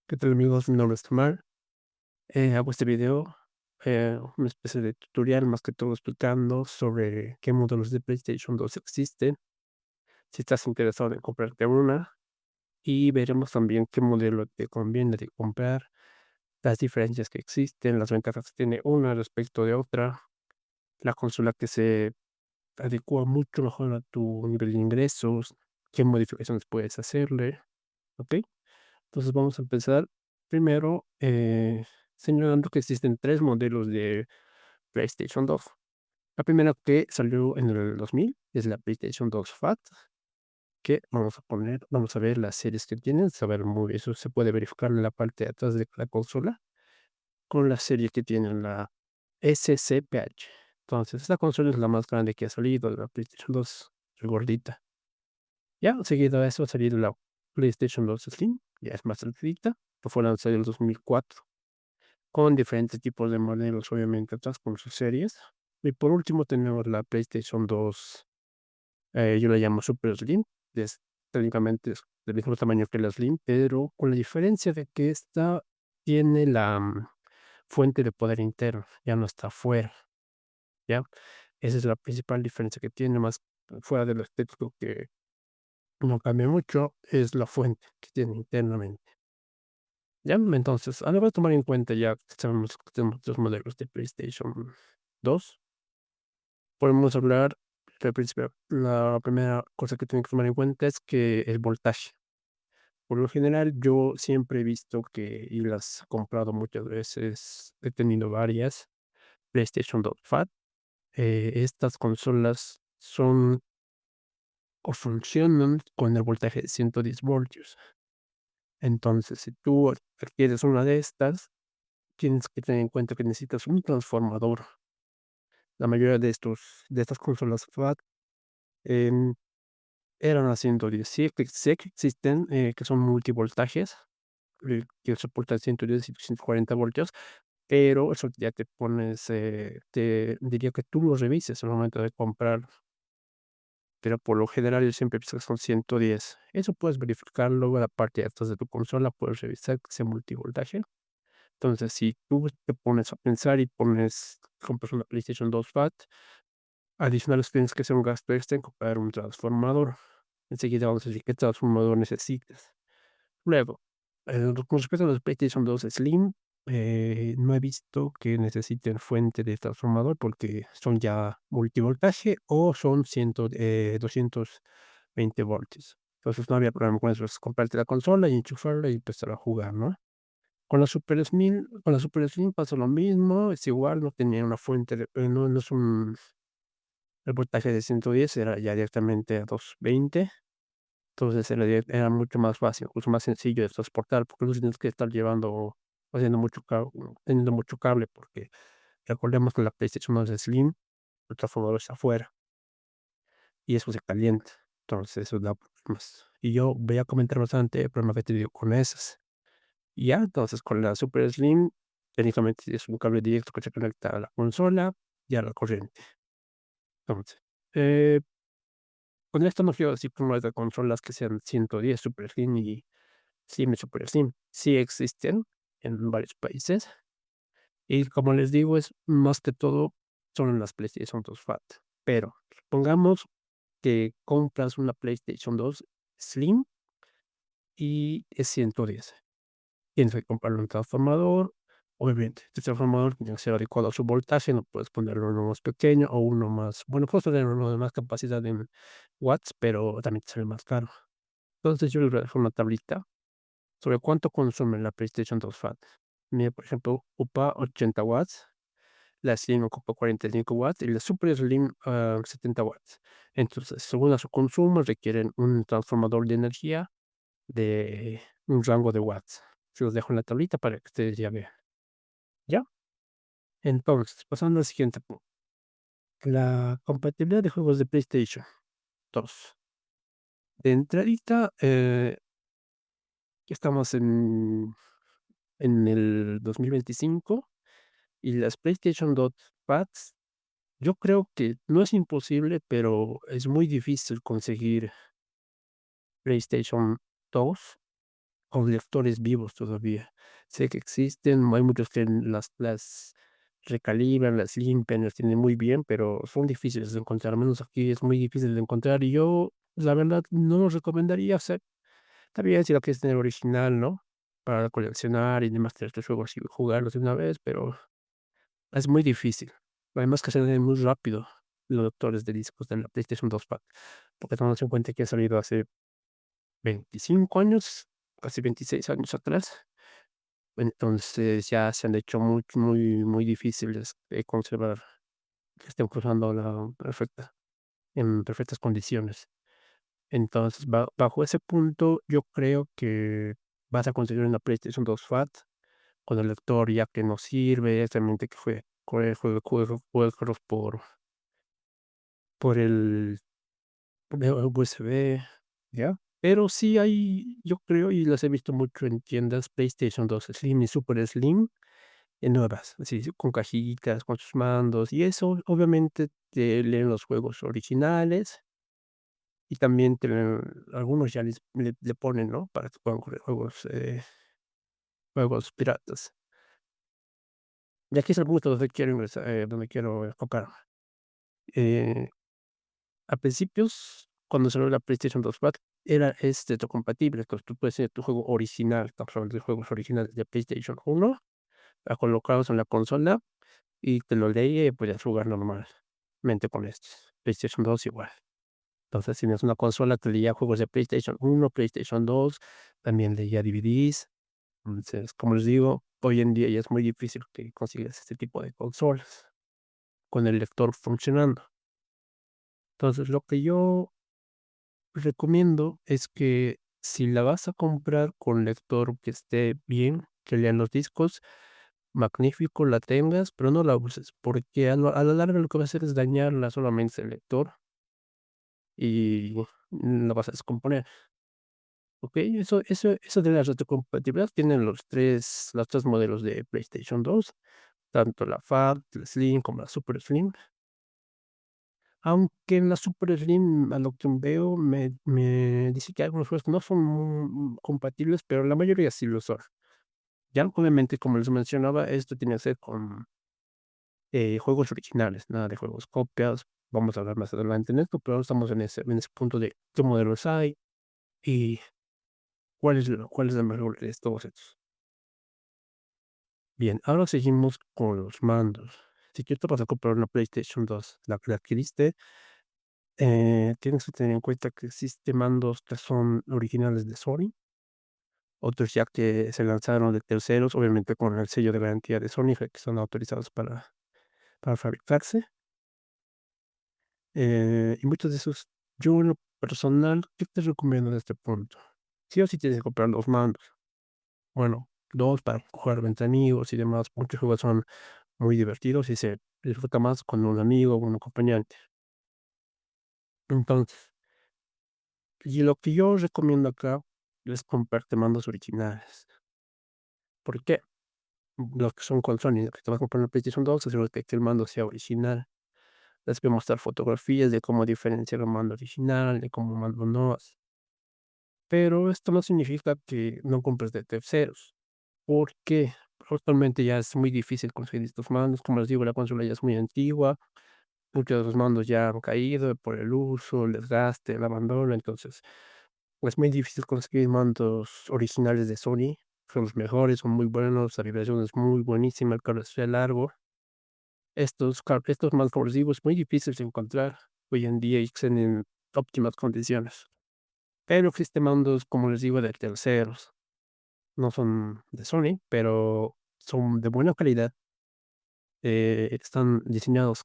¿Qué tal amigos? Mi nombre es Tomar. Hago este video, una especie de tutorial más que todo explicando sobre qué modelos de PlayStation 2 existen, si estás interesado en comprarte una, y veremos también qué modelo te conviene de comprar, las diferencias que existen, las ventajas que tiene una respecto de otra, la consola que se adecua mucho mejor a tu nivel de ingresos, qué modificaciones puedes hacerle, ¿ok? Entonces vamos a empezar primero señalando que existen tres modelos de PlayStation 2. La primera que salió en el 2000 es la PlayStation 2 Fat, que vamos a ver las series que tienen, saber muy eso se puede verificar en la parte de atrás de la consola, con la serie que tiene la SCPH. Entonces, esta consola es la más grande que ha salido de la PlayStation 2, es gordita. Ya, seguido a eso ha salido la PlayStation 2 Slim, ya es más delgadita, que fue lanzada en el 2004, con diferentes tipos de modelos, obviamente, atrás con sus series. Y por último tenemos la PlayStation 2, yo la llamo Super Slim, es técnicamente es del mismo tamaño que la Slim, pero con la diferencia de que esta tiene la fuente de poder interno, ya no está fuera, ¿ya? Esa es la principal diferencia que tiene, más fuera de lo estético que no cambia mucho, es la fuente que tiene internamente. Ya, entonces, a la hora de tomar en cuenta ya que sabemos que tenemos 2 modelos de PlayStation 2, podemos hablar del principio. La primera cosa que tienen que tomar en cuenta es que el voltaje. Por lo general, yo siempre he visto que, y las he comprado muchas veces, he tenido varias PlayStation 2 Fat, estas consolas son o funcionan con el voltaje de 110 voltios. Entonces, si tú adquieres una de estas, tienes que tener en cuenta que necesitas un transformador. La mayoría de estas consolas FAT, em, eran a 110. Sé que existen, que son multivoltajes, que soportan 110 y 140 voltios, pero eso ya te pones, te diría que tú lo revises al momento de comprar, pero por lo general yo siempre pienso que son 110. Eso puedes verificarlo en la parte de atrás de tu consola, puedes revisar que sea multivoltaje. Entonces, si tú te pones a pensar y compras una PlayStation 2 Fat, adicional tienes que hacer un gasto extra en comprar un transformador. Enseguida vamos a decir qué transformador necesitas. Luego, con respecto a los PlayStation 2 Slim, no he visto que necesiten fuente de transformador porque son ya multivoltaje o son 220 voltios. Entonces no había problema con eso, es comprarte la consola y enchufarla y empezar a jugar, ¿no? Con la Super Slim pasa lo mismo, es igual, no tenía una fuente de no es un el voltaje de 110 era ya directamente a 220, entonces era mucho más fácil, incluso más sencillo de transportar, porque no tienes que estar llevando haciendo mucho teniendo mucho cable, porque recordemos que la PlayStation no es Slim, el transformador está afuera y eso se calienta, entonces eso da problemas. Y yo voy a comentar bastante el problema que he tenido con esas. Y ya, entonces con la Super Slim, técnicamente es un cable directo que se conecta a la consola y a la corriente. Entonces, eh, con esto no quiero decir que no haya consolas que sean 110 Super Slim y Slim y Super Slim. Sí existen en varios países y como les digo, es más que todo son en las PlayStation 2 Fat. Pero supongamos que compras una PlayStation 2 Slim y es 110. Tienes que comprarle un transformador. Obviamente, este transformador tiene que ser adecuado a su voltaje, no puedes ponerlo uno más pequeño o uno más, bueno, puedes tener uno de más capacidad en watts, pero también te sale más caro. Entonces, yo les voy a dejar una tablita sobre cuánto consume la PlayStation 2 Fat. Mira, por ejemplo, ocupa 80 watts, la Slim ocupa 45 watts y la Super Slim, 70 watts. Entonces, según a su consumo, requieren un transformador de energía de un rango de watts. Se los dejo en la tablita para que ustedes ya vean, ¿ya? Entonces, pasando al siguiente punto, la compatibilidad de juegos de PlayStation 2. De entradita, estamos en el 2025 y las PlayStation 2 Pads, yo creo que no es imposible, pero es muy difícil conseguir PlayStation 2 con lectores vivos todavía. Sé que existen, hay muchos que las recalibran, las limpian, las tienen muy bien, pero son difíciles de encontrar, al menos aquí es muy difícil de encontrar, y yo, la verdad, no los recomendaría hacer. Está bien si lo quieres tener original, ¿no? Para coleccionar y demás, tener tus juegos y jugarlos de una vez, pero es muy difícil. Además que se ven muy rápido los lectores de discos de la PlayStation 2 Pad, porque tomando en cuenta que ha salido hace 25 años, casi 26 años atrás. Entonces, ya se han hecho muy difíciles de conservar, que estén funcionando en perfectas condiciones. Entonces, bajo ese punto, yo creo que vas a conseguir una PlayStation 2 Fat con el lector ya que no sirve, realmente que juegos por el USB, ¿ya? Pero sí hay, yo creo, y las he visto mucho en tiendas PlayStation 2 Slim y Super Slim, nuevas, así con cajitas, con sus mandos, y eso obviamente te leen los juegos originales y también algunos ya le ponen, ¿no? Para que puedan correr juegos piratas. Y aquí es el punto donde quiero enfocar. Eh, a principios, cuando salió la PlayStation 2 Fat, es retrocompatible, entonces tú puedes tener tu juego original, estamos hablando de juegos originales de PlayStation 1, a colocarlos en la consola y te lo lee y puedes jugar normalmente con estos. PlayStation 2 igual. Entonces, si tienes una consola, te leía juegos de PlayStation 1, PlayStation 2, también leía DVDs. Entonces, como les digo, hoy en día ya es muy difícil que consigas este tipo de consolas con el lector funcionando. Entonces, lo que yo recomiendo es que si la vas a comprar con lector que esté bien, que lean los discos, magnífico, la tengas, pero no la uses, porque a la larga lo que va a hacer es dañarla solamente el lector y la vas a descomponer, ¿ok? Eso de la retrocompatibilidad tienen los 3 modelos de PlayStation 2, tanto la Fat, la Slim como la Super Slim. Aunque en la Super Slim, a lo que veo, me dice que algunos juegos no son compatibles, pero la mayoría sí lo son. Ya, obviamente, como les mencionaba, esto tiene que ser con juegos originales, nada de juegos copias. Vamos a hablar más adelante en esto, pero ahora estamos en ese punto de qué modelos hay y cuál es el mejor de todos estos. Bien, ahora seguimos con los mandos. Si tú te vas a comprar una PlayStation 2, la que adquiriste, tienes que tener en cuenta que existen mandos que son originales de Sony, otros ya que se lanzaron de terceros, obviamente con el sello de garantía de Sony, que son autorizados para fabricarse. Y muchos de esos, yo en lo personal, ¿qué te recomiendo en este punto? Sí o sí tienes que comprar los mandos. Bueno, 2 para jugar entre amigos y demás. Muchos juegos son muy divertidos y se disfruta más con un amigo o un acompañante. Entonces, y lo que yo recomiendo acá es comprarte mandos originales. ¿Por qué? Los que son con Sony, que te vas a comprar una PlayStation 2, asegúrate que el mando sea original. Les voy a mostrar fotografías de cómo diferenciar un mando original, de cómo un mando no es. Pero esto no significa que no compres de terceros, porque actualmente ya es muy difícil conseguir estos mandos. Como les digo, la consola ya es muy antigua, muchos de los mandos ya han caído por el uso, el desgaste, el abandono, entonces es muy difícil conseguir mandos originales de Sony. Son los mejores, son muy buenos, la vibración es muy buenísima, el cable es largo. Estos mandos, como les digo, es muy difícil de encontrar hoy en día y están en óptimas condiciones. Pero existen mandos, como les digo, de terceros. No son de Sony, pero son de buena calidad. Están diseñados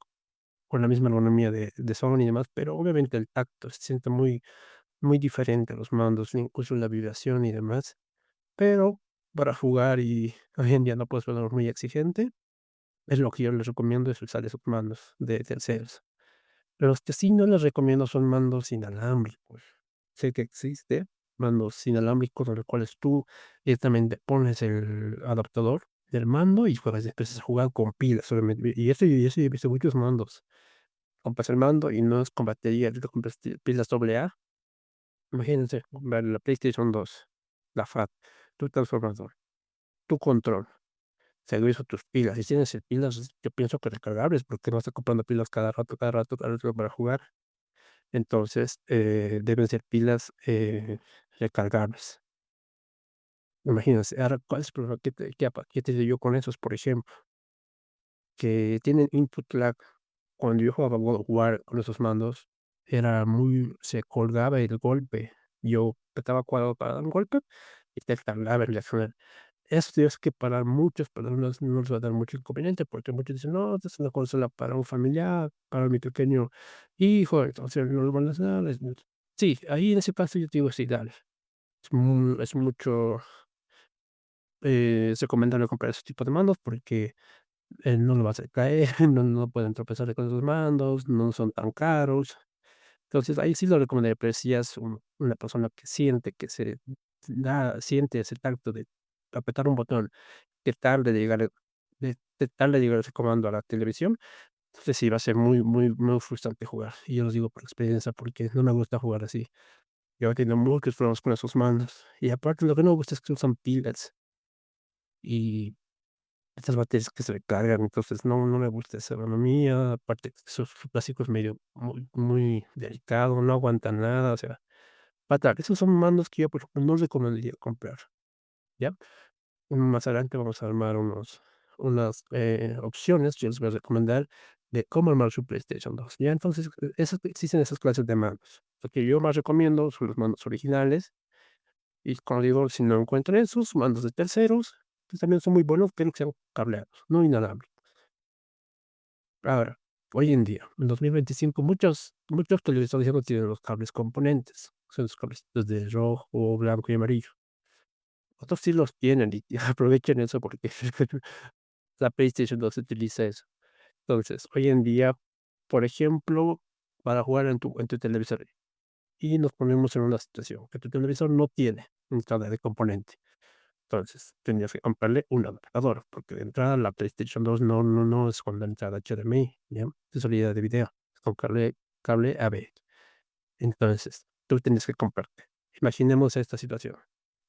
con la misma ergonomía de Sony y demás, pero obviamente el tacto se siente muy diferente a los mandos, incluso la vibración y demás. Pero para jugar y hoy en día no puedes ser muy exigente, es lo que yo les recomiendo es usar esos mandos de terceros. Los que sí no les recomiendo son mandos inalámbricos. Sé que existe mandos inalámbricos en los cuales tú directamente pones el adaptador del mando y juegas, empiezas a jugar con pilas, obviamente. Y eso he visto muchos mandos. Compras el mando y no es con batería, tú compras pilas AA. Imagínense, para la PlayStation 2. la FAT, tu transformador, tu control, servicio, tus pilas. Si tienes pilas, yo pienso que recargables, porque no estás comprando pilas cada rato, cada rato, cada rato para jugar. Entonces, deben ser pilas, recargables. Imagínense, ahora, ¿cuál es el problema? ¿Qué te digo yo con esos, por ejemplo? Que tienen input lag. Cuando yo jugaba God of War con esos mandos, era muy se colgaba el golpe. Yo apretaba cuadrado para dar un golpe y te tardaba en reaccionar. Eso tienes que parar muchos, pero no les va a dar mucho inconveniente, porque muchos dicen: "No, esta es una consola para un familiar, para mi pequeño hijo", entonces no lo van a dar. Sí, ahí en ese caso yo te digo: "Sí, dale". Es mucho, es recomendable comprar ese tipo de mandos porque no lo vas a caer, no pueden tropezar con esos mandos, no son tan caros. Entonces, ahí sí lo recomendaría, pero si ya es una persona que siente que siente ese tacto de apretar un botón, que tarde de llegar tarde de llegar ese comando a la televisión, entonces sí va a ser muy, muy, muy frustrante jugar. Y yo lo digo por experiencia, porque no me gusta jugar así. Yo he tenido muchos problemas con esos mandos. Y aparte, lo que no me gusta es que usan pilas y estas baterías que se recargan, entonces no me gusta esa ergonomía, aparte su plástico es medio muy delicado, no aguanta nada, o sea, fatal. Esos son mandos que yo, por ejemplo, no recomendaría comprar, ¿ya? Más adelante vamos a armar unas, opciones, yo les voy a recomendar de cómo armar su PlayStation 2, ¿ya? Entonces, existen esas clases de mandos. Lo que yo más recomiendo son los mandos originales, y como digo, si no encuentran esos, mandos de terceros, que también son muy buenos, pero que sean cableados, no inalámbricos. Ahora, hoy en día, en 2025, muchos televisores ya no tienen los cables componentes, son los cablecitos de rojo, blanco y amarillo. Otros sí los tienen y aprovechen eso porque la PlayStation 2 utiliza eso. Entonces, hoy en día, por ejemplo, para jugar en tu televisor, y nos ponemos en una situación que tu televisor no tiene entrada de componente. Entonces, tendrías que comprarle un adaptador, porque de entrada la PlayStation 2 no es con la entrada HDMI, ¿ya? De salida de video, es con cable AB. Entonces, tú tienes que comprarte. Imaginemos esta situación.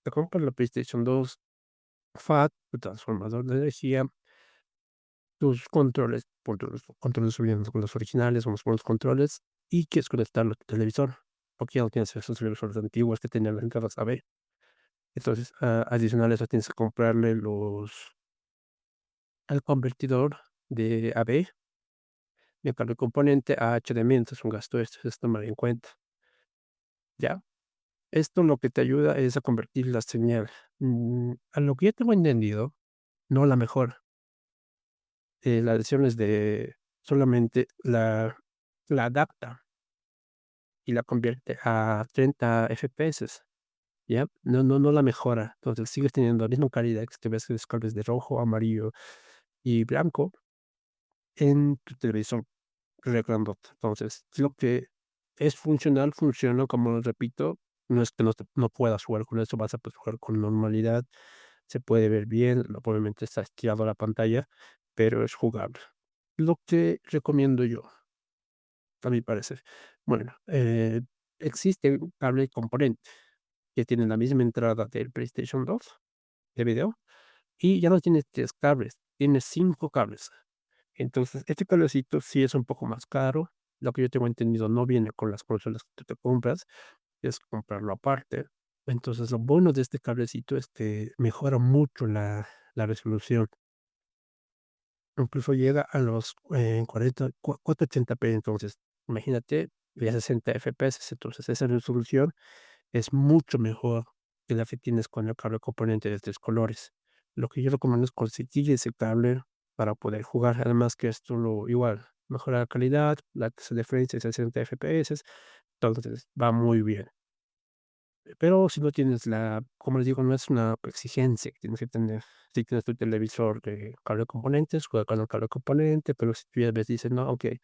Te compras la PlayStation 2 FAT, tu transformador de energía, tus controles vienen con los originales, con los buenos controles, y quieres conectarlo a tu televisor, porque ya no tienes esos televisores antiguos que tenían las entradas AB. Entonces, adicional a eso, tienes que comprarle el convertidor de AB, de cable componente a HDMI, entonces es un gasto extra, es tomar en cuenta, ¿ya? Esto lo que te ayuda es a convertir la señal, a lo que yo tengo entendido, no la mejor, la versión es de solamente la adapta y la convierte a 30 FPS, ¿ya? No la mejora, entonces sigues teniendo la misma calidad que si ves los cables de rojo, amarillo y blanco en tu televisor. Grandote. Entonces, lo que es funcional, funciona, como repito, no es que no puedas jugar con eso, vas a poder jugar con normalidad, se puede ver bien, obviamente está estirado la pantalla, pero es jugable. Lo que recomiendo yo, a mi parecer, bueno, existe un cable componente que tiene la misma entrada del PlayStation 2 de video y ya no tiene 3 cables, tiene 5 cables. Entonces, este cablecito sí es un poco más caro. Lo que yo tengo entendido, no viene con las consolas que tú te compras, es comprarlo aparte. Entonces, lo bueno de este cablecito es que mejora mucho la resolución. Incluso llega a los, 480p. Entonces, imagínate, ya 60 FPS. Entonces, esa resolución es mucho mejor que la que tienes con el cable componente de 3 colores. Lo que yo recomiendo es conseguir ese cable para poder jugar, además que esto lo igual, mejora la calidad, la tasa de frame es 60 FPS, entonces va muy bien. Pero si no tienes como les digo, no es una exigencia que tienes que tener. Si tienes tu televisor de cable componentes, juega con el cable componente, pero si tú ya ves, dices: "No, okey,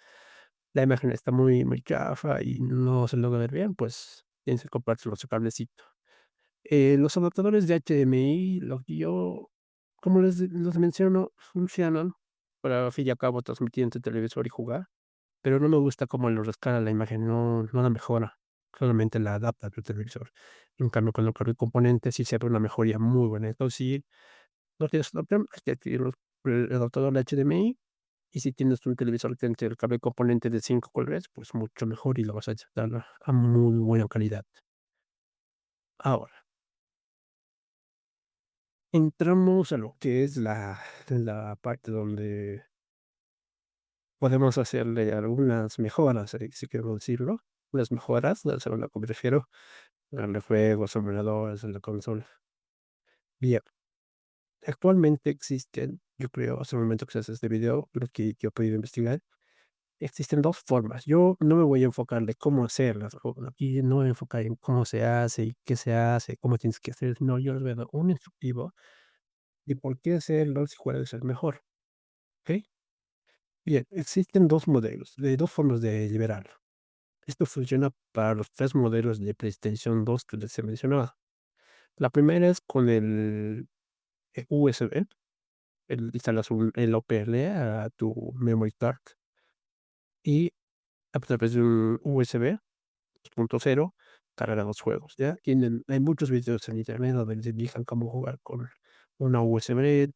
la imagen está muy chafa y no se logra ver bien", pues tienes que comprarte otro cablecito. Los adaptadores de HDMI, lo que yo, como les menciono, funcionan para, al fin y al cabo, transmitir entre televisor y jugar, pero no me gusta cómo lo rescala la imagen, no la mejora. solamente la adapta a tu televisor. En cambio, con el cambio de componentes sí se ve una mejoría muy buena. Entonces, si no tienes otra opción, es que adquirir el adaptador HDMI, y si tienes un televisor que tiene el cable de componente de 5 colores, pues mucho mejor y lo vas a disfrutar a muy buena calidad. Ahora, entramos a lo que es la parte donde podemos hacerle algunas mejoras, si quiero decirlo. Las mejoras, a lo que me refiero, darle juegos, emuladores en la consola. Bien, actualmente existen, yo creo, hasta el momento que se hace este video, lo que yo he podido investigar, existen 2 formas. Yo no me voy a enfocar de cómo hacerlas, aquí no me voy a enfocar en cómo se hace y qué se hace, cómo tienes que hacer, no, yo les voy a dar un instructivo de por qué hacerlo y cuál es el mejor, ¿okey? Bien, existen 2 modelos, 2 formas de liberarlo. Esto funciona para los 3 modelos de PlayStation 2 que les he mencionado. La primera es con el, USB, instalas el OPL a tu memory card y a través de un USB 2.0 cargar los juegos, ¿ya? Hay muchos videos en internet donde te indican cómo jugar con una USB,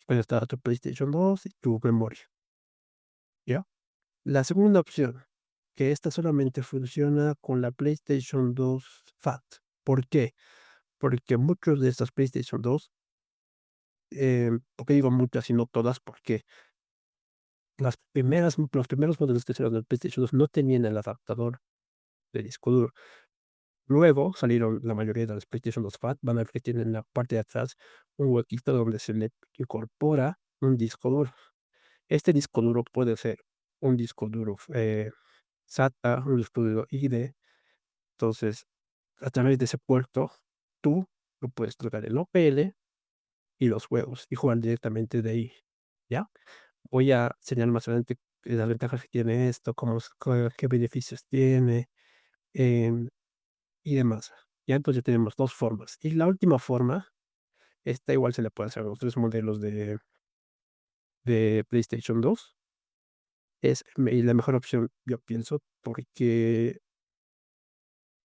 conectada a tu PlayStation 2 y tu memoria, ¿ya? La segunda opción, que esta solamente funciona con la PlayStation 2 Fat. ¿Por qué? Porque muchos de estas PlayStation 2, ¿por qué digo muchas y no todas? Porque los primeros modelos que salieron del PlayStation 2 no tenían el adaptador de disco duro. Luego salieron la mayoría de las PlayStation 2 Fat, van a ver que tienen en la parte de atrás un huequito donde se le incorpora un disco duro. Este disco duro puede ser un disco duro, SATA, un disco duro ID. Entonces, a través de ese puerto, tú lo puedes cargar el OPL y los juegos y jugar directamente de ahí, ¿ya? Voy a enseñar más adelante, las ventajas que tiene esto, qué beneficios tiene, em, y demás. Ya, entonces ya tenemos 2 formas. Y la última forma, esta igual se le puede hacer a los 3 modelos de PlayStation 2. Y la mejor opción, yo pienso, porque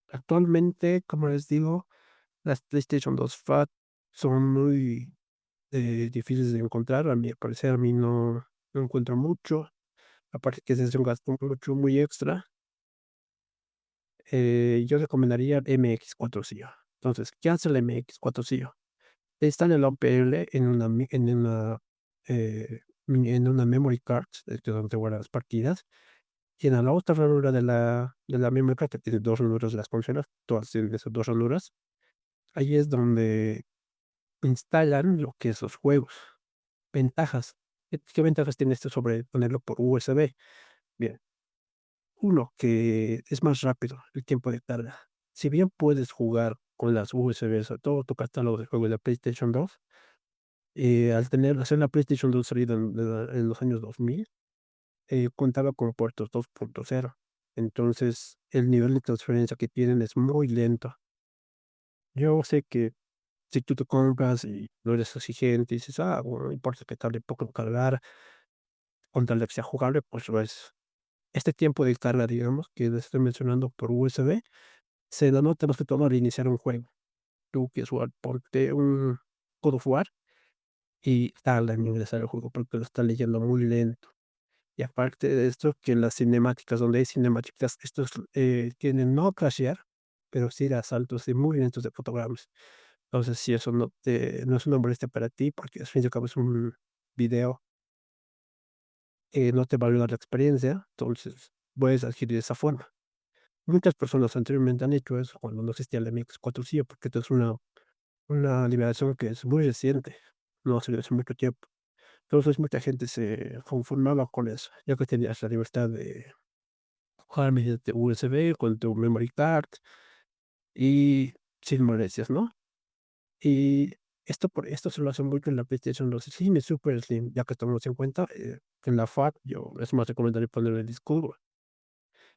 actualmente, como les digo, las PlayStation 2 Fat son muy, difíciles de encontrar, a mi parecer, a mí no encuentro mucho, aparte que es un gasto mucho muy extra. Yo recomendaría el MX4 SIO. Entonces, ¿qué hace el MX4 SIO? Está en el OPL en una memory card, donde guardas las partidas, y en la otra ranura de la memory card, que tiene 2 ranuras las consolas, todas tienen esas 2 ranuras, ahí es donde instalan lo que es los juegos. Ventajas. ¿Qué ventajas tiene esto sobre ponerlo por USB? Bien, uno, que es más rápido el tiempo de carga. Si bien puedes jugar con las USBs a todo tu catálogo de juegos de la PlayStation 2, hacer la PlayStation 2 salida en los años 2000, contaba con puertos 2.0. Entonces, el nivel de transferencia que tienen es muy lento. Yo sé que si tú te compras y no eres exigente y dices: "Ah, bueno, no importa que tarde poco en cargar, con tal de que sea jugable, pues lo es". Este tiempo de carga, digamos, que les estoy mencionando por USB, se denota más que todo al iniciar un juego. Tú quieres jugar, ponte un God of War y tarda en ingresar al juego porque lo está leyendo muy lento. Y aparte de esto, que las cinemáticas, donde hay cinemáticas, estos, tienden no a crashear, pero sí a saltos de muy lentos de fotogramas. Entonces, si eso no es una molestia para ti, porque al fin y al cabo es un video, no te va a arruinar la experiencia, entonces puedes adquirir de esa forma. Muchas personas anteriormente han hecho eso cuando no existía el MX4 porque esto es una liberación que es muy reciente, no salió hace mucho tiempo. Entonces, mucha gente se conformaba con eso, ya que tenías la libertad de jugar mediante USB con tu memory card y sin molestias, ¿no? Y esto se lo hace mucho en la PlayStation 2 Slim y Super Slim, ya que tomamos en cuenta, que en la FAT yo es más recomendable ponerle el disco duro.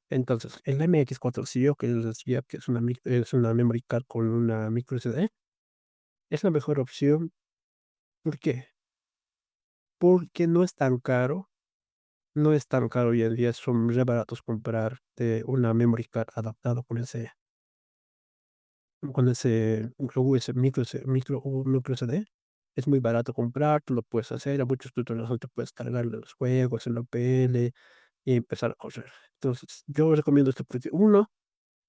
Entonces, el MX4 CIO, que les decía que es una memory card con una micro SD, es la mejor opción, ¿por qué? Porque no es tan caro no es tan caro hoy en día, son re baratos comprar, una memory card adaptado con ese micro SD. Es muy barato comprar, tú lo puedes hacer, a muchos tutoriales donde puedes cargar los juegos en la PL y empezar a correr. Entonces, yo recomiendo este precio. Uno,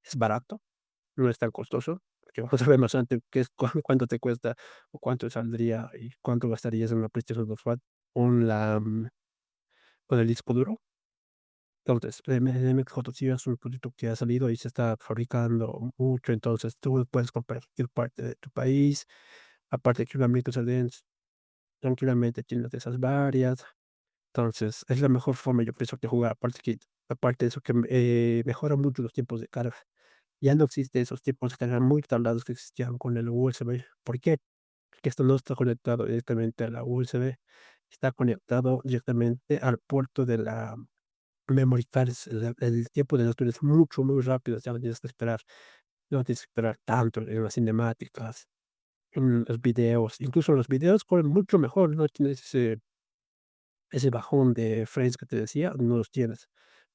es barato, no es tan costoso, porque vamos a ver más adelante qué es cuánto te cuesta o cuánto saldría y cuánto gastarías en una PlayStation 2 Fat con el disco duro. Entonces, MXJ es un producto que ha salido y se está fabricando mucho, entonces tú puedes comprar cualquier parte de tu país, aparte que una microsedencia tranquilamente tienes de esas varias. Entonces, es la mejor forma, yo pienso, de jugar. Aparte de eso, que mejora mucho los tiempos de carga. Ya no existe esos tiempos de carga muy tardados que existían con el USB. ¿Por qué? Porque esto no está conectado directamente a la USB, está conectado directamente al puerto de la memory card. El tiempo de lectura es mucho, muy rápido, ya no tienes que esperar, no tienes que esperar tanto en las cinemáticas, en los videos. Incluso los videos corren mucho mejor, no tienes ese bajón de frames que te decía, no los tienes.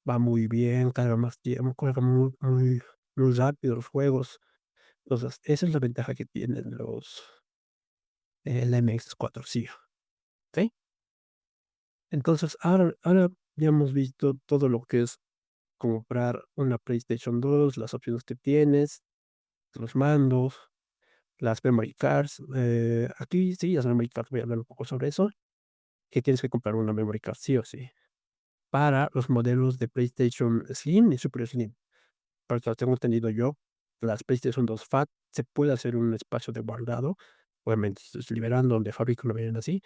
Va muy bien, carga más tiempo, carga muy rápido los juegos. Entonces, esa es la ventaja que tienen el MX4, sí, ¿okey? Entonces, ahora ya hemos visto todo lo que es comprar una PlayStation 2, las opciones que tienes, los mandos, las memory cards. Aquí sí, las memory cards, voy a hablar un poco sobre eso, que tienes que comprar una memory card sí o sí, para los modelos de PlayStation Slim y Super Slim. Porque lo tengo entendido yo, las PlayStation 2 Fat se puede hacer un espacio de guardado, obviamente estás liberando donde fábrica lo vienen así,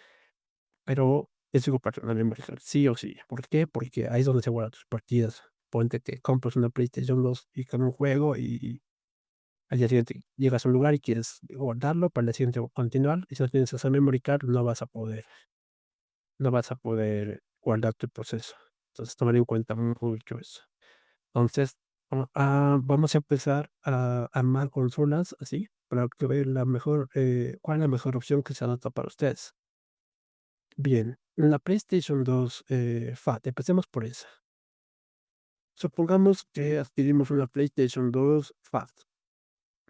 pero es comprar una memory card sí o sí. ¿Por qué? Porque ahí es donde se guardan tus partidas. Ponte que compras una PlayStation 2 y con un juego y al día siguiente llegas a un lugar y quieres guardarlo para el día siguiente continuar, y si no tienes esa memory card no vas a poder guardar tu proceso. Entonces, tomar en cuenta mucho eso. Entonces, vamos a empezar a armar consolas así, para que vean cuál es la mejor opción que se adapta para ustedes. Bien, la PlayStation 2 Fat, empecemos por esa. Supongamos que adquirimos una PlayStation 2 Fat,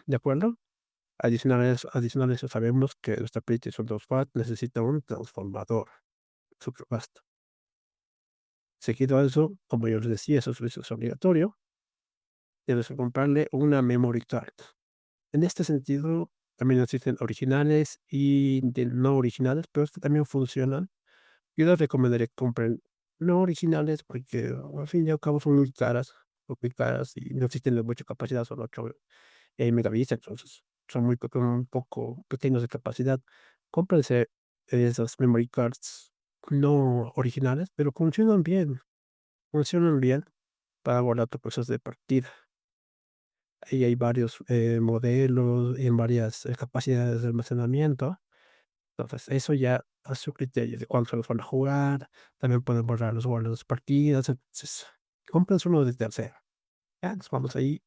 ¿de acuerdo? Adicional a eso, sabemos que nuestra PlayStation 2 Fat necesita un transformador, súper vasto. Seguido a eso, como yo les decía, eso es obligatorio, debes comprarle una memory card. En este sentido, también existen originales y de no originales, pero es que también funcionan. Yo les recomendaría que compren no originales porque al fin y al cabo son muy caras y no existen de mucha capacidad, son 8 megabits, entonces son un poco pequeños de capacidad. Cómprense esas memory cards no originales, pero funcionan bien para guardar tus cosas de partida. Ahí hay varios modelos en varias capacidades de almacenamiento. Entonces, eso ya a su criterio de cuántos los van a jugar. También pueden borrar los guardas de partidas. Entonces, cómprense uno de tercero. Ya, nos vamos ahí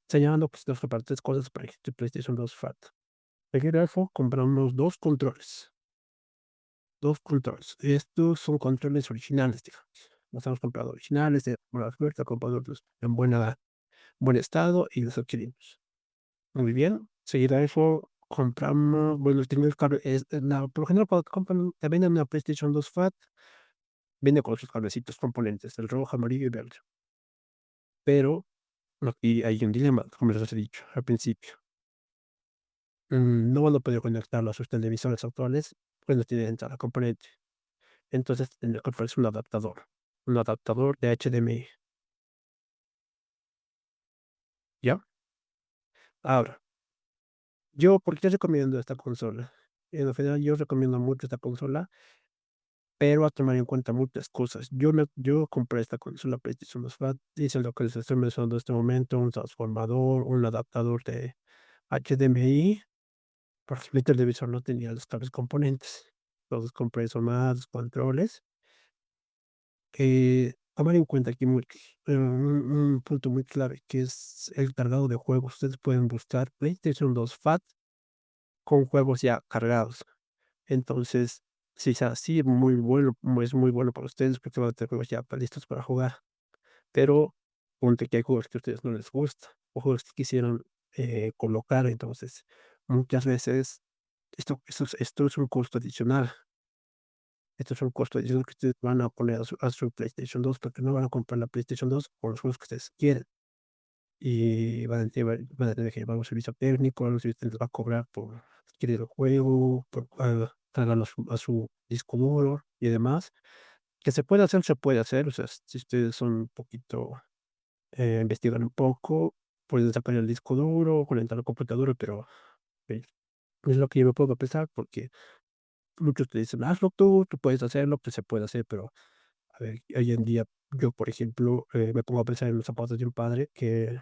señalando pues, dos partes cosas para que tu PlayStation 2 Fat. Seguir eso, compramos dos controles. Dos controles. Estos son controles originales, digamos. Los hemos comprado originales, de buena suerte, comprados en buen estado y los adquirimos. Muy bien. Seguido a eso, compramos, bueno, el primer cable por lo general cuando te venden una PlayStation 2 Fat, viene con sus cablecitos componentes, el rojo, amarillo y verde. Pero aquí hay un dilema, como les he dicho al principio. No van a poder conectarlo a sus televisores actuales, pues no tienen entrada componente. Entonces tendrán que comprarse un adaptador de HDMI, ¿ya? Ahora, ¿por qué recomiendo esta consola? En lo general, yo recomiendo mucho esta consola, pero a tomar en cuenta muchas cosas. Yo compré esta consola PlayStation 2 Fat, hice lo que les estoy mencionando en este momento, un transformador, un adaptador de HDMI, porque mi televisor no tenía los cables componentes. Entonces compré esos más controles. Tomar en cuenta aquí un punto muy clave, que es el cargado de juegos. Ustedes pueden buscar PlayStation 2 Fat con juegos ya cargados. Entonces, Si sea así, muy bueno, es muy bueno para ustedes, porque van a tener juegos ya listos para jugar. Pero ponte que hay juegos que a ustedes no les gusta, o juegos que quisieran, colocar. Entonces, muchas veces esto es un costo adicional. Esto es un costo adicional que ustedes van a poner a su PlayStation 2, porque no van a comprar la PlayStation 2 por los juegos que ustedes quieren. Y van a tener que llevar un servicio técnico, el servicio les va a cobrar por adquirir el juego, por, cargarlo a su disco duro y demás. Que se puede hacer, se puede hacer. O sea, si ustedes son un poquito, investigan un poco, pueden sacar el disco duro, conectar la computadora, pero, es lo que yo me pongo a pensar, porque muchos te dicen: "Hazlo tú puedes hacerlo", pues se puede hacer, pero, a ver, hoy en día, yo, por ejemplo, me pongo a pensar en los zapatos de un padre que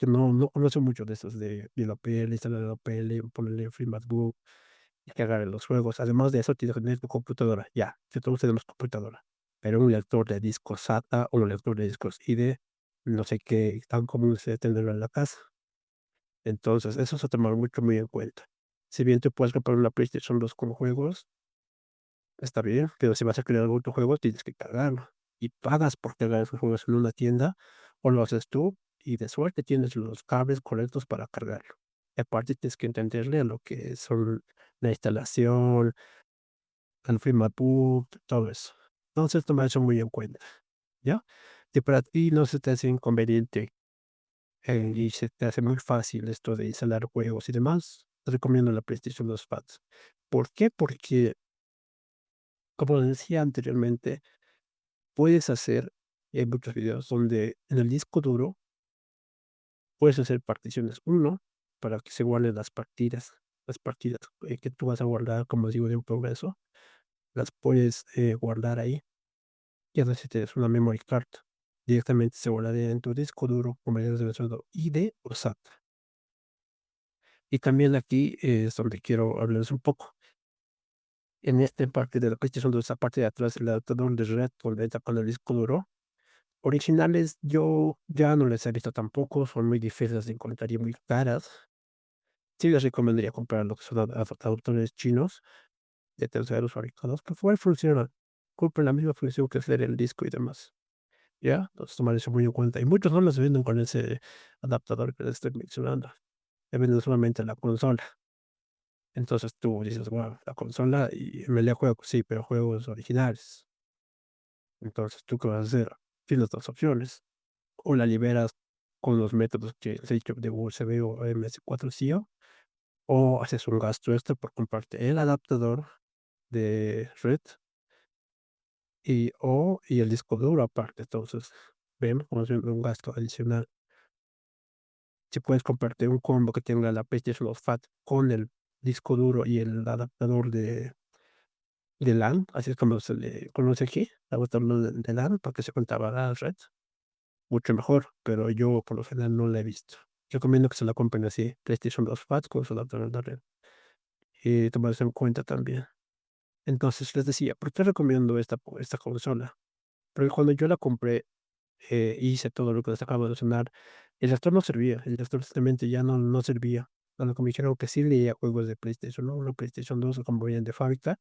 no conoce mucho de esos de la PL, instalar la PL, ponerle Freemat Book y cargar los juegos. Además de eso, tienes que tener tu computadora, ya, que todos tenemos computadora, pero un lector de discos SATA o un lector de discos ID, no sé qué tan común sea tenerlo en la casa. Entonces, eso se tomar mucho, muy en cuenta. Si bien te puedes comprar una PlayStation 2 con juegos, está bien, pero si vas a crear algún otro juego, tienes que cargarlo, y pagas por cargar esos juegos en una tienda, o lo haces tú, y de suerte tienes los cables correctos para cargarlo. Y aparte tienes que entenderle a lo que son la instalación, el firmware, todo eso. Entonces, tomar eso muy en cuenta, ¿ya? Si para ti no se te hace inconveniente, y se te hace muy fácil esto de instalar juegos y demás, te recomiendo la PlayStation 2 Fat. ¿Por qué? Porque, como decía anteriormente, puedes hacer, muchos videos donde en el disco duro puedes hacer particiones uno para que se guarden las partidas, que tú vas a guardar, como digo, de un progreso, las puedes, guardar ahí. Ya necesitas una memory card. Directamente se guardaría en tu disco duro por medio de método ID o SATA. Y también aquí es donde quiero hablarles un poco. En esta parte de la PlayStation 2, esa parte de atrás, el adaptador de red conecta con el disco duro. Originales yo ya no les he visto tampoco, son muy difíciles de encontrar y muy caras. Sí les recomendaría comprar lo que son adaptadores chinos de terceros fabricados, que igual funcionan, cumplen la misma función que hacer el disco y demás, ¿ya? Entonces, tomar eso muy en cuenta. Y muchos no los venden con ese adaptador que les estoy mencionando, te venden solamente la consola. Entonces, tú dices: "Guau, la consola y me lea juegos", sí, pero juegos originales. Entonces, ¿tú qué vas a hacer? Tienes 2 opciones. O la liberas con los métodos que les he dicho de USB o MS4CIO, o haces un gasto extra por comprarte el adaptador de red y el disco duro aparte. Entonces, ven, como haciendo un gasto adicional. Si puedes comprarte un combo que tenga la PlayStation 2 Fat con el disco duro y el adaptador de LAN, así es como se le conoce aquí, adaptador de LAN para que se conectara a la red, mucho mejor, pero yo por lo general no la he visto. Recomiendo que se la compren así, PlayStation 2 Fat con su adaptador de red, y tomar eso en cuenta también. Entonces, les decía, ¿por qué recomiendo esta consola? Porque cuando yo la compré, hice todo lo que les acabo de mencionar, el lector no servía, el lector simplemente ya no servía. Cuando me dijeron que sí leía juegos de PlayStation 1, PlayStation 2, como venían de fábrica,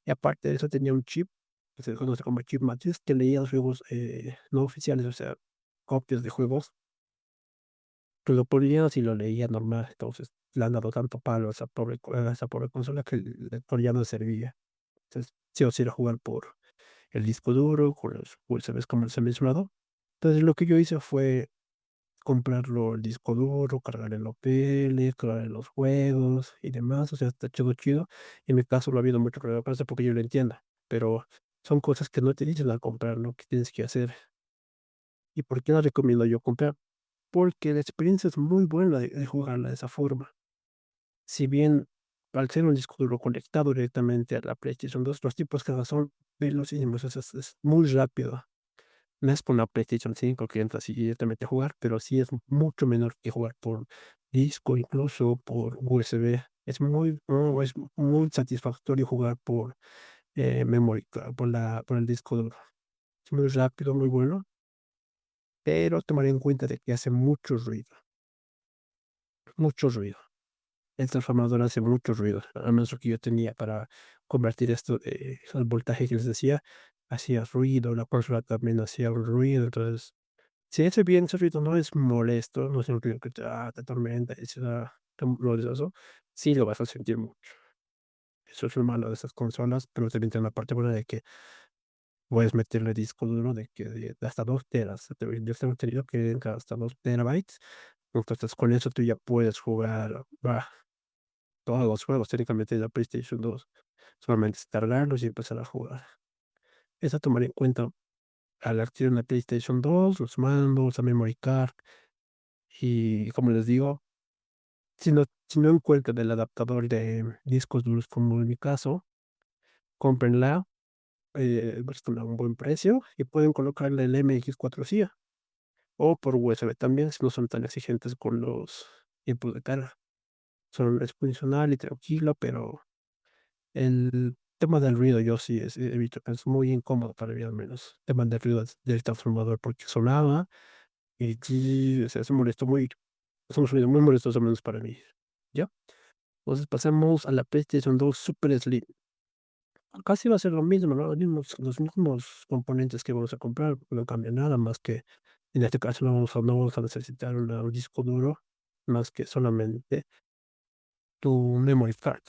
y aparte de eso tenía un chip, que se conoce como chip matriz, que leía los juegos, no oficiales, o sea, copias de juegos. Tú lo ponías y lo leía normal. Entonces, le han dado tanto palo a esa pobre consola que el lector ya no servía. Entonces, sí o sí era jugar por el disco duro, con los USBs, como les he mencionado. Entonces, lo que yo hice fue comprarlo el disco duro, cargar el OPL, cargar los juegos y demás. O sea, está todo chido. En mi caso, lo ha habido mucho problema con eso porque yo lo entiendo, pero son cosas que no te dicen al comprar, ¿no? Que tienes que hacer. ¿Y por qué la recomiendo yo comprar? Porque la experiencia es muy buena de jugarla de esa forma. Si bien al ser un disco duro conectado directamente a la PlayStation 2, los tipos que son velocísimos, es muy rápido. No es por una PlayStation 5 que entras y directamente a jugar, pero sí es mucho menor que jugar por disco, incluso por USB. Es muy satisfactorio jugar por, memory card, por el disco duro. Es muy rápido, muy bueno, pero tomar en cuenta de que hace mucho ruido, mucho ruido. el transformador hace mucho ruido, al menos lo que yo tenía para convertir esto de al voltaje que les decía, hacía ruido, la consola también hacía ruido, entonces, si ese ruido no es molesto, no es un ruido que te atormenta, es, tembloroso, sí lo vas a sentir mucho. Eso es lo malo de esas consolas, pero también tiene la parte buena de que puedes meterle disco duro de hasta 2 teras. Yo tengo entendido que venga hasta 2 terabytes. Entonces, con eso tú ya puedes jugar, todos los juegos técnicamente de la PlayStation 2. Solamente es cargarlos y empezar a jugar. Es a tomar en cuenta al adquirir una PlayStation 2, los mandos, la memory card y, como les digo, si no encuentran el adaptador de discos duros, como en mi caso, cómprenla, está a un buen precio y pueden colocarle el MX4 o por USB también, si no son tan exigentes con los tiempos de carga. Es funcional y tranquilo, pero el tema del ruido yo sí he visto que es muy incómodo para mí al menos. El tema del ruido del transformador porque sonaba y sí, o sea, se molestó muy, es un sonido muy molestoso al menos para mí. ¿Ya? Entonces pasemos a la PlayStation 2 Super Slim. Casi va a ser lo mismo, ¿no? Los mismos componentes que vamos a comprar, no cambia nada más que en este caso no vamos a necesitar un disco duro, más que solamente tu memory card.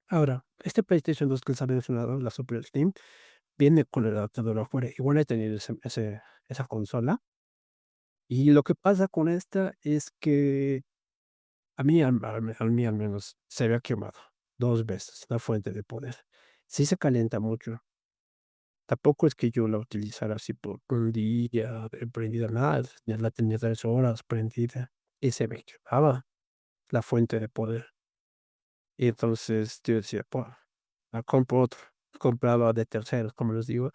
Ahora, este PlayStation 2 que les había mencionado, la Super Slim, viene con el adaptador afuera. Igual he tenido esa consola. Y lo que pasa con esta es que a mí al menos se había quemado 2 veces la fuente de poder. Sí se calienta mucho. Tampoco es que yo la utilizara así por un día, prendida, nada, ya la tenía 3 horas prendida y se me quemaba la fuente de poder. Y entonces yo decía: "Pues, compro otro". Compraba de terceros, como les digo,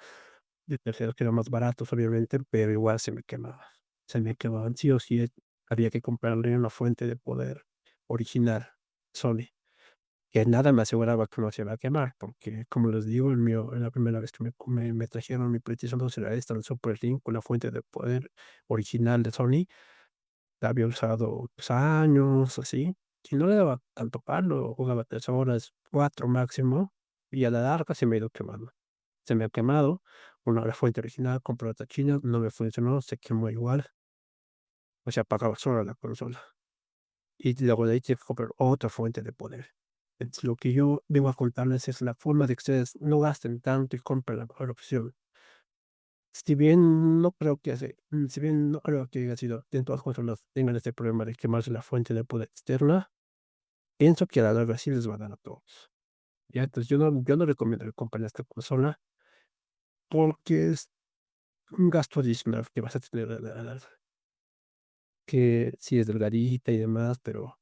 de terceros que eran más baratos, obviamente, pero igual se me quemaba. Se me quemaban sí o sí, había que comprarle una fuente de poder original, Sony, que nada me aseguraba que no se iba a quemar, porque, como les digo, el mío, la primera vez que me trajeron mi PlayStation 2 era esta, el Super Slim, con la fuente de poder original de Sony. La había usado 2 años, así, y no le daba tanto palo, jugaba 3 horas, 4 máximo, y a la larga se me ha ido quemando. Se me ha quemado, la fuente original, compré otra china, no me funcionó, se quemó igual, o sea, apagaba sola la consola. Y luego de ahí tuve que comprar otra fuente de poder. Entonces, lo que yo vengo a contarles es la forma de que ustedes no gasten tanto y compren la mejor opción. Si bien no creo que haya sido en todas las consolas tengan este problema de quemarse la fuente de poder externa, pienso que a la larga sí les va a dar a todos. Ya, entonces yo no recomiendo que compren esta consola porque es un gasto adicional que vas a tener a la larga, que sí es delgadita y demás, pero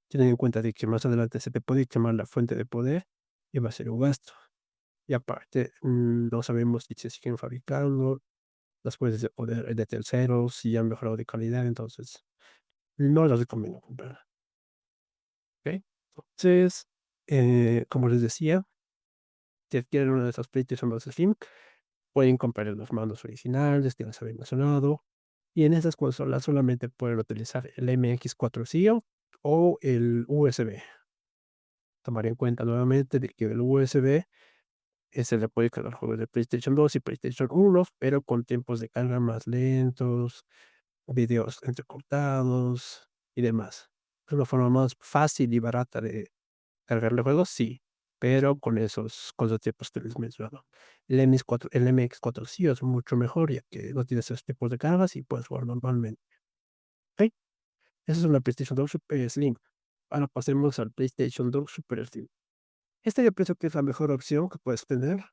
ten en cuenta de que más adelante se te puede quemar la fuente de poder y va a ser un gasto. Y aparte, no sabemos si se siguen fabricando, las fuentes de poder de terceros, si han mejorado de calidad, entonces no las recomiendo comprar, ¿okey? Entonces, como les decía, si adquieren una de esas PlayStation 2 Slim, pueden comprar los mandos originales que les había mencionado, y en esas consolas solamente pueden utilizar el MX4 o el USB. Tomar en cuenta nuevamente de que el USB, se le puede cargar juegos de PlayStation 2 y PlayStation 1, pero con tiempos de carga más lentos, videos entrecortados y demás. Es una forma más fácil y barata de cargarle juegos, sí, pero con esos tiempos que les he mencionado. El MX4 sí es mucho mejor, ya que no tiene esos tipos de cargas y puedes jugar normalmente. Okey, esa es una PlayStation 2 Super Slim. Ahora pasemos al PlayStation 2 Super Slim. Esta yo pienso que es la mejor opción que puedes tener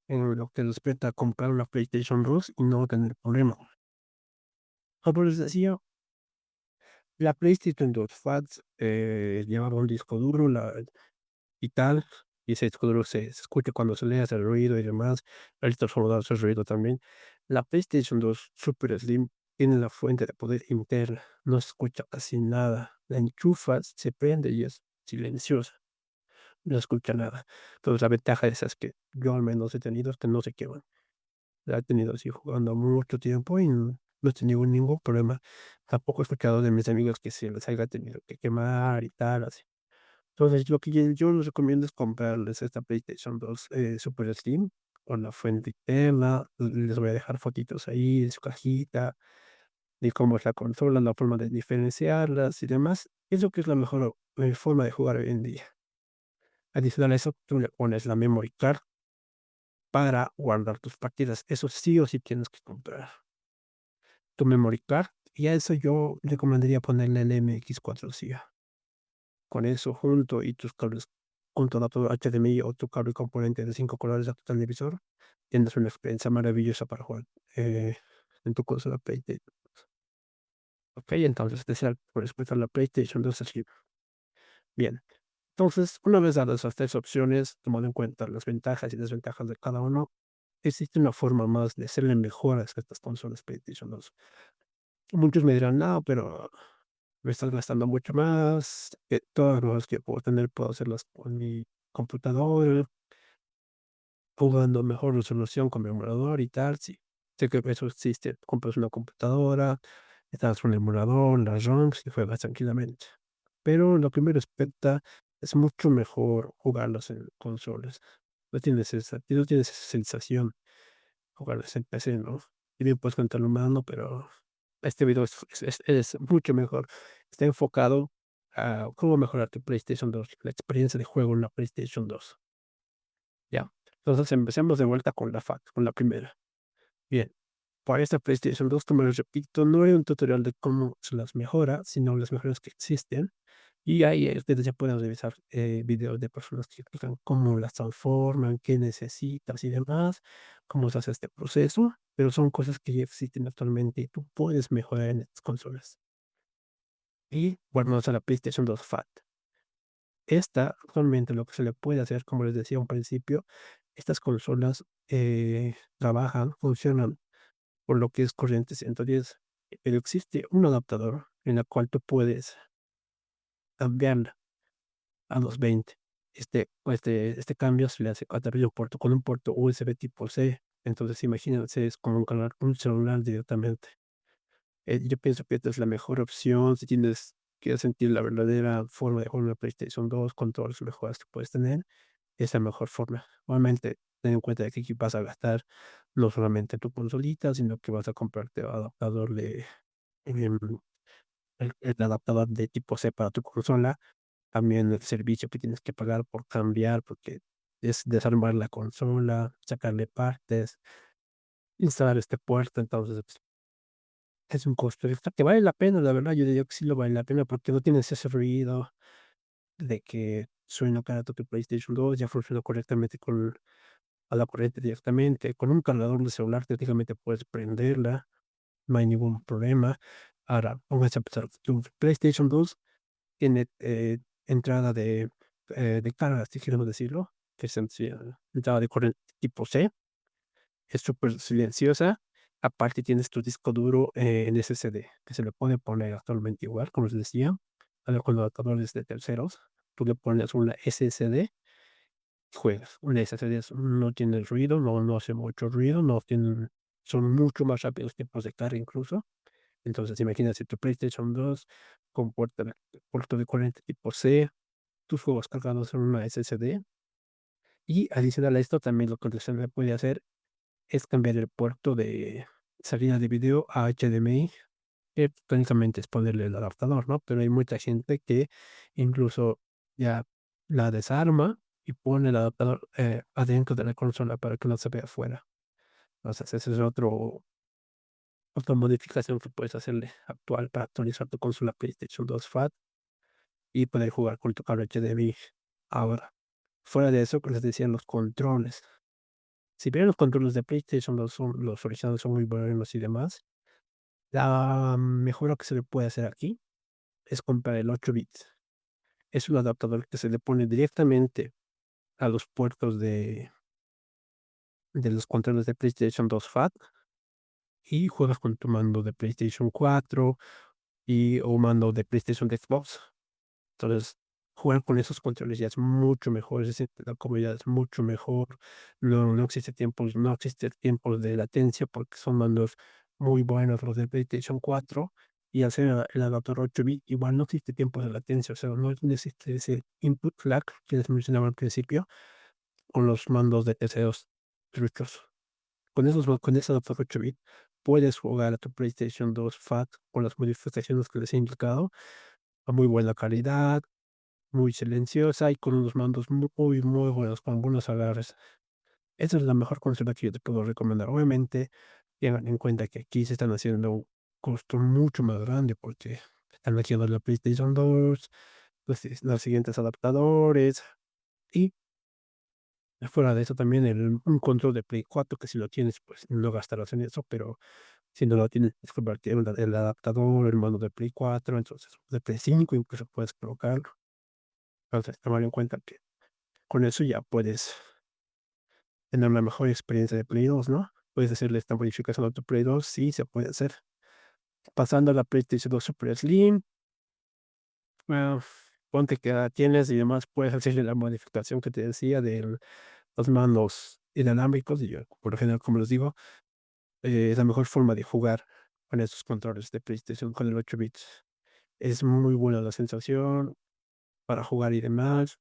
en lo que respecta a comprar una PlayStation 2 y no tener problema. Como les decía, la PlayStation 2 Fat, llevaba un disco duro, y tal, y ese disco duro se escucha cuando se lee, hace ruido y demás, el transformador hace ruido también. La PlayStation 2 Super Slim tiene la fuente de poder interna, no se escucha casi nada. La enchufas, se prende y es silenciosa, no escucha nada. Entonces, la ventaja de esas que yo al menos he tenido es que no se queman. La he tenido así jugando mucho tiempo y no no he tenido ningún problema. Tampoco he escuchado de mis amigos que se les haya tenido que quemar y tal, así. Entonces, lo que yo les recomiendo es comprarles esta PlayStation 2 Super Slim con la fuente interna. Les voy a dejar fotitos ahí de su cajita, de cómo es la consola, la forma de diferenciarlas y demás. Pienso que es la mejor forma de jugar hoy en día. Adicional a eso, tú le pones la memory card para guardar tus partidas. Eso sí o sí tienes que comprar tu memory card. Y a eso yo recomendaría ponerle el MX4 SIA. Con eso junto y tus cables con tu adaptador HDMI o tu cable componente de 5 colores a tu televisor, tienes una experiencia maravillosa para jugar en tu consola PlayStation. Ok, entonces desea puedes escuchar la PlayStation 2 así. Bien, entonces una vez dadas esas tres opciones, tomando en cuenta las ventajas y desventajas de cada uno, existe una forma más de hacerle mejoras a estas consolas PlayStation 2. Muchos me dirán, no, pero me estás gastando mucho más, todas las cosas que puedo tener puedo hacerlas con mi computadora, jugando a mejor resolución con mi emulador y tal, sí. Sé que eso existe, compras una computadora, instalas un emulador, las ROMs y juegas tranquilamente. Pero lo que me respecta, es mucho mejor jugarlos en consolas. No tienes esa sensación jugarlos en PC, ¿no? Y bien puedes controlar humano, pero este video es mucho mejor. Está enfocado a cómo mejorar tu PlayStation 2, la experiencia de juego en la PlayStation 2. Ya. Entonces empecemos de vuelta con la FAT, con la primera. Bien. Para esta PlayStation 2, como les repito, no hay un tutorial de cómo se las mejora, sino las mejoras que existen. Y ahí ustedes ya pueden revisar videos de personas que explican cómo las transforman, qué necesitas y demás, cómo se hace este proceso. Pero son cosas que ya existen actualmente y tú puedes mejorar en estas consolas. Y bueno, a la PlayStation 2 FAT. Esta, actualmente, lo que se le puede hacer, como les decía a un principio, estas consolas trabajan, funcionan por lo que es corriente 110, pero existe un adaptador en la cual tú puedes cambiarla a 220. Este cambio se le hace a través de un puerto con un puerto USB tipo C. Entonces, imagínense, es como cargar un celular directamente. Yo pienso que esta es la mejor opción si quieres sentir la verdadera forma de jugar una PlayStation 2 con todas las mejoras que puedes tener. Es la mejor forma. Obviamente, ten en cuenta de que aquí vas a gastar no solamente en tu consolita, sino que vas a comprarte adaptador em, el adaptador de tipo C para tu consola. También el servicio que tienes que pagar por cambiar, porque es desarmar la consola, sacarle partes, instalar este puerto. Entonces, pues, es un costo extra que vale la pena, la verdad. Yo diría que sí lo vale la pena porque no tienes ese ruido de que suena cada tu PlayStation 2, ya funciona correctamente a la corriente directamente. Con un cargador de celular técnicamente puedes prenderla, no hay ningún problema. Ahora, pónganse a pensar, tu PlayStation 2 tiene entrada de carga, si queremos decirlo, que es sencilla, entrada de corriente tipo C, es súper silenciosa. Aparte tienes tu disco duro en SSD, que se le puede poner actualmente igual, como les decía, con adaptadores de terceros. Tú le pones una SSD, juegas. Una SSD no tiene ruido, no hace mucho ruido, no tienen, son mucho más rápidos los tiempos de carga incluso. Entonces, imagínate tu PlayStation 2 con puerto de corriente tipo C, tus juegos cargados en una SSD. Y adicional a esto, también lo que se le puede hacer es cambiar el puerto de salida de video a HDMI, que técnicamente es ponerle el adaptador, ¿no? Pero hay mucha gente que incluso ya la desarma y pone el adaptador adentro de la consola para que no se vea afuera. Entonces, ese es otra modificación que puedes hacerle actual para actualizar tu consola PlayStation 2 FAT y poder jugar con tu cable HDMI. Ahora, fuera de eso, que les decían los controles. Si bien los controles de PlayStation los originales son muy buenos y demás, la mejora que se le puede hacer aquí es comprar el 8 bits. Es un adaptador que se le pone directamente a los puertos de los controles de PlayStation 2 FAT y juegas con tu mando de PlayStation 4 o mando de PlayStation de Xbox. Entonces, jugar con esos controles ya es mucho mejor, se siente la comodidad es mucho mejor, no existe tiempos de latencia porque son mandos muy buenos los de PlayStation 4, y al ser el adaptador 8 bits, igual no existe tiempo de latencia, o sea, no existe ese input lag que les mencionaba al principio con los mandos de terceros truchos. Con ese adaptador 8 bits puedes jugar a tu PlayStation 2 FAT con las modificaciones que les he indicado a muy buena calidad, muy silenciosa y con unos mandos muy buenos, con buenos agarres. Esa es la mejor consola que yo te puedo recomendar. Obviamente, tengan en cuenta que aquí se están haciendo un costo mucho más grande porque están metiendo la PlayStation 2, los siguientes adaptadores y fuera de eso también un control de Play 4 que si lo tienes, pues no gastarás en eso, pero si no lo tienes, es comprarte el adaptador, el mando de Play 4, entonces de Play 5 incluso puedes colocarlo. Entonces, tomar en cuenta que con eso ya puedes tener una mejor experiencia de Play 2, ¿no? Puedes hacerle esta modificación a tu Play 2, sí, se puede hacer. Pasando a la PlayStation 2 Super Slim, ponte que la tienes y demás, puedes hacerle la modificación que te decía de los mandos inalámbricos, y yo, por lo general, como les digo, es la mejor forma de jugar con esos controles de PlayStation con el 8 bits. Es muy buena la sensación para jugar y demás.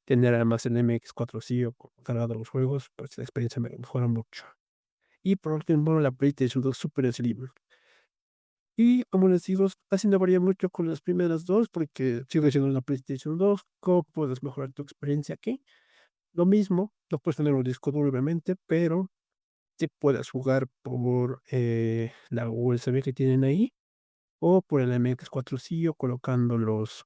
Tener además el MX4 sí o cargado los juegos, pues la experiencia me mejora mucho. Y por último, la PlayStation 2 Super Slim. Y como les digo, casi no varía mucho con las primeras dos, porque sigue siendo una PlayStation 2. ¿Cómo puedes mejorar tu experiencia aquí? Lo mismo, no puedes tener un disco duro, obviamente, pero sí puedes jugar por la USB que tienen ahí, o por el MX4 sí, o colocando los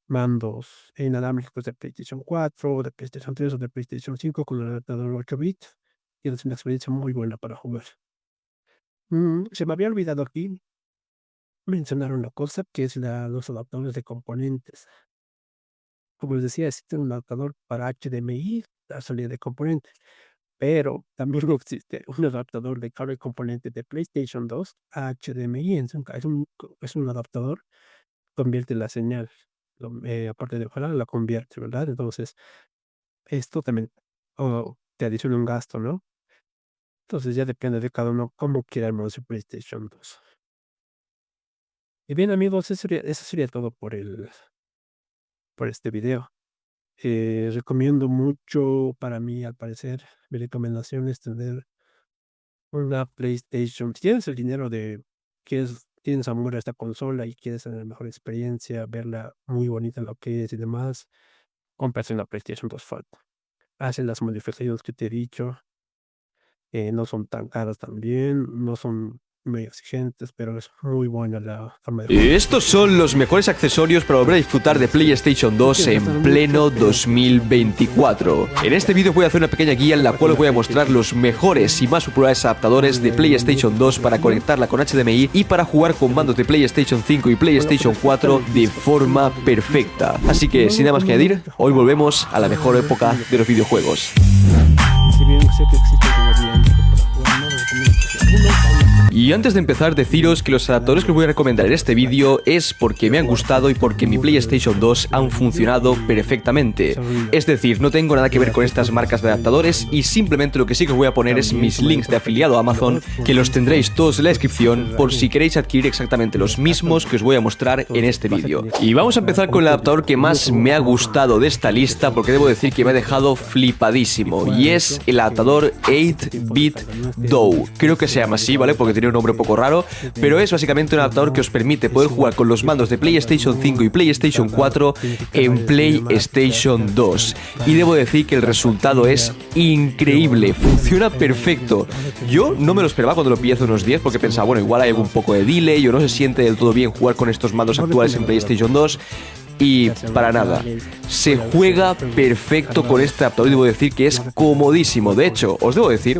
mandos inalámbricos de PlayStation 4, de PlayStation 3 o de PlayStation 5 con el adaptador 8 bits. Tienes una experiencia muy buena para jugar. Se me había olvidado aquí mencionar una cosa, que es los adaptadores de componentes. Como les decía, existe un adaptador para HDMI, la salida de componentes, pero también existe un adaptador de cable componente de PlayStation 2 a HDMI. Es un adaptador, convierte la señal, aparte de ojalá la convierte, ¿verdad? Entonces, esto también te adiciona un gasto, ¿no? Entonces ya depende de cada uno cómo quiera armar su PlayStation 2. Y bien, amigos, eso sería todo por este video. Recomiendo mucho, para mí, al parecer, mi recomendación es tener una PlayStation. Si tienes el dinero tienes amor a esta consola y quieres tener mejor experiencia, verla muy bonita lo que es y demás, cómprate una PlayStation 2 Fat. Hacen las modificaciones que te he dicho. No son tan caras también, no son muy exigentes, pero es muy buena la forma de jugar. Estos son los mejores accesorios para volver a disfrutar de PlayStation 2 en pleno 2024. En este vídeo voy a hacer una pequeña guía en la cual os voy a mostrar los mejores y más populares adaptadores de PlayStation 2 para conectarla con HDMI y para jugar con mandos de PlayStation 5 y PlayStation 4 de forma perfecta. Así que sin nada más que añadir, hoy volvemos a la mejor época de los videojuegos. Si bien sé que existe todavía para jugar, no recomiendo que sea uno. Y antes de empezar, deciros que los adaptadores que os voy a recomendar en este vídeo es porque me han gustado y porque mi PlayStation 2 han funcionado perfectamente. Es decir, no tengo nada que ver con estas marcas de adaptadores y simplemente lo que sí que os voy a poner es mis links de afiliado a Amazon, que los tendréis todos en la descripción por si queréis adquirir exactamente los mismos que os voy a mostrar en este vídeo. Y vamos a empezar con el adaptador que más me ha gustado de esta lista, porque debo decir que me ha dejado flipadísimo, y es el adaptador 8-bit DOE. Creo que se llama así, ¿vale? Porque tiene un nombre un poco raro, pero es básicamente un adaptador que os permite poder jugar con los mandos de PlayStation 5 y PlayStation 4 en PlayStation 2. Y debo decir que el resultado es increíble, funciona perfecto. Yo no me lo esperaba cuando lo pillé hace unos días, porque pensaba, bueno, igual hay un poco de delay o no se siente del todo bien jugar con estos mandos actuales en PlayStation 2. Y para nada, se juega perfecto con este adaptador y debo decir que es comodísimo. De hecho, os debo decir,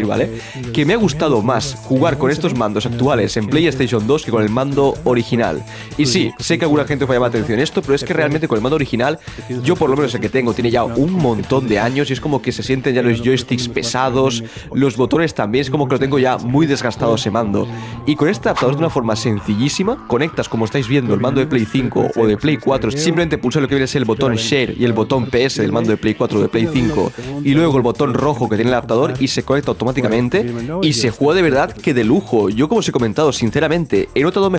¿vale? Que me ha gustado más jugar con estos mandos actuales en PlayStation 2 que con el mando original. Y sí, sé que a alguna gente os va a llamar la atención esto, pero es que realmente con el mando original, yo por lo menos el que tengo tiene ya un montón de años y es como que se sienten ya los joysticks pesados, los botones también, es como que lo tengo ya muy desgastado ese mando. Y con este adaptador de una forma sencillísima, conectas como estáis viendo el mando de Play 5 o de Play 4 4, simplemente pulsar lo que viene a ser el botón Share y el botón PS del mando de Play 4 o de Play 5 y luego el botón rojo que tiene el adaptador y se conecta automáticamente y se juega de verdad que de lujo. Yo, como os he comentado, sinceramente, he notado